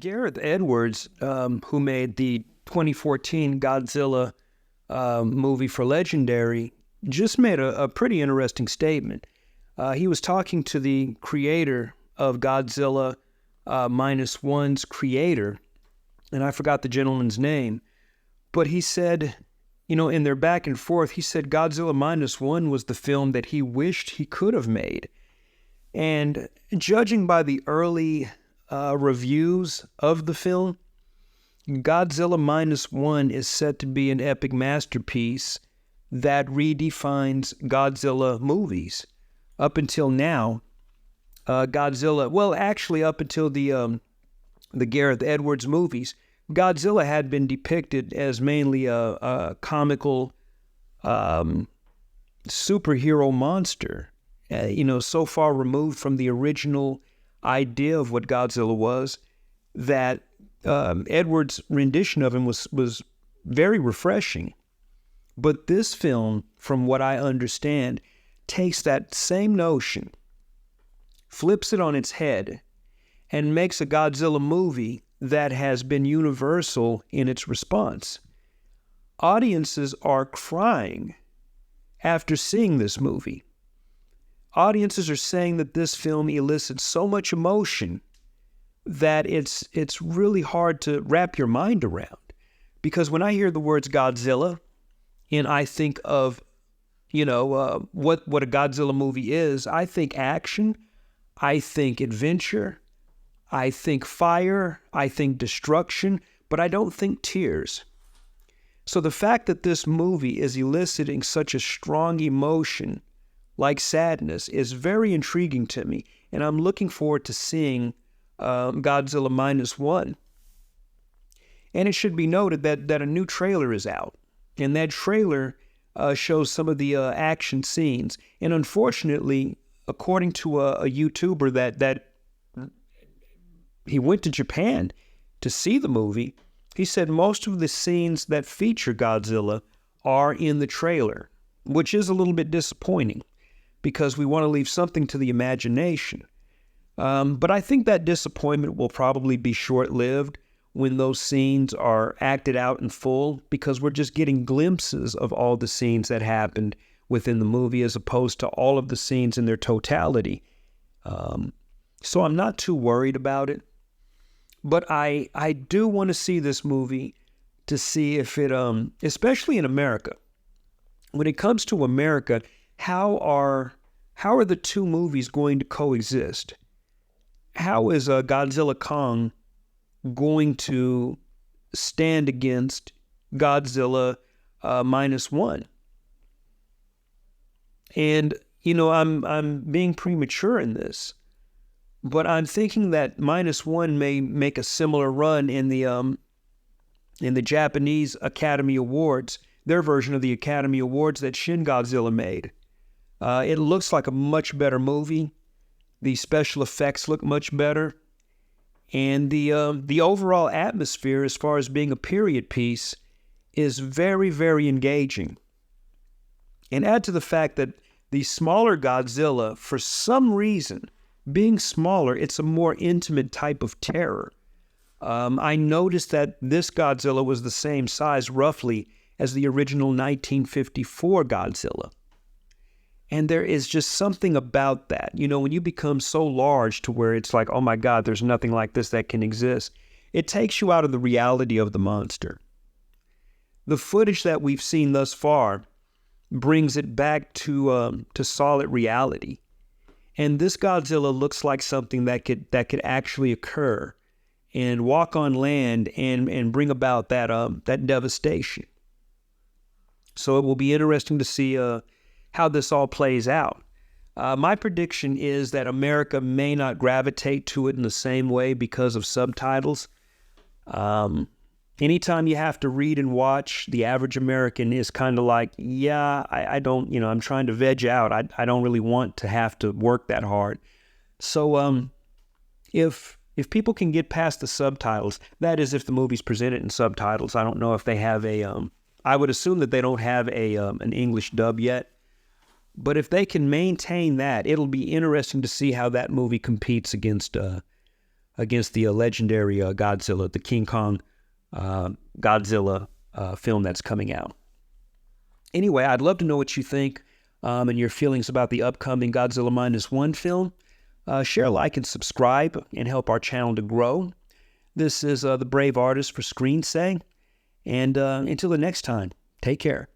Gareth Edwards, who made the 2014 Godzilla movie for Legendary, just made a pretty interesting statement. He was talking to the creator of Godzilla Minus One's creator, and I forgot the gentleman's name, but he said, in their back and forth, he said Godzilla Minus One was the film that he wished he could have made. And judging by the early reviews of the film, Godzilla Minus One is set to be an epic masterpiece that redefines Godzilla movies. Up until now, up until the Gareth Edwards movies, Godzilla had been depicted as mainly a comical superhero monster, so far removed from the original idea of what Godzilla was, that Edwards' rendition of him was very refreshing. But this film, from what I understand, takes that same notion, flips it on its head, and makes a Godzilla movie that has been universal in its response. Audiences are crying after seeing this movie. Audiences are saying that this film elicits so much emotion that it's really hard to wrap your mind around. Because when I hear the words Godzilla, and I think of, what a Godzilla movie is, I think action, I think adventure, I think fire, I think destruction, but I don't think tears. So the fact that this movie is eliciting such a strong emotion like sadness is very intriguing to me, and I'm looking forward to seeing Godzilla Minus One. And it should be noted that a new trailer is out, and that trailer shows some of the action scenes. And unfortunately, according to a YouTuber that he went to Japan to see the movie, he said most of the scenes that feature Godzilla are in the trailer, which is a little bit disappointing because we want to leave something to the imagination. But I think that disappointment will probably be short-lived when those scenes are acted out in full, because we're just getting glimpses of all the scenes that happened within the movie as opposed to all of the scenes in their totality. So I'm not too worried about it. But I do want to see this movie to see if it, especially in America, when it comes to America, how are the two movies going to coexist? How is Godzilla Kong going to stand against Godzilla Minus One? And I'm being premature in this, but I'm thinking that Minus One may make a similar run in the Japanese Academy Awards, their version of the Academy Awards that Shin Godzilla made. It looks like a much better movie. The special effects look much better. And the overall atmosphere, as far as being a period piece, is very, very engaging. And add to the fact that the smaller Godzilla, for some reason, being smaller, it's a more intimate type of terror. I noticed that this Godzilla was the same size, roughly, as the original 1954 Godzilla. And there is just something about that. When you become so large to where it's like, oh my God, there's nothing like this that can exist, it takes you out of the reality of the monster. The footage that we've seen thus far brings it back to solid reality. And this Godzilla looks like something that could actually occur and walk on land and bring about that devastation. So it will be interesting to see how this all plays out. My prediction is that America may not gravitate to it in the same way because of subtitles. Anytime you have to read and watch, the average American is kind of like, yeah, I don't, I'm trying to veg out. I don't really want to have to work that hard. So if people can get past the subtitles, that is if the movie's presented in subtitles. I don't know if they have I would assume that they don't have an English dub yet. But if they can maintain that, it'll be interesting to see how that movie competes against against the legendary Godzilla, the King Kong Godzilla film that's coming out. Anyway, I'd love to know what you think and your feelings about the upcoming Godzilla -1 film. Share, like, and subscribe and help our channel to grow. This is The Brave Artist for Screen Say. And until the next time, take care.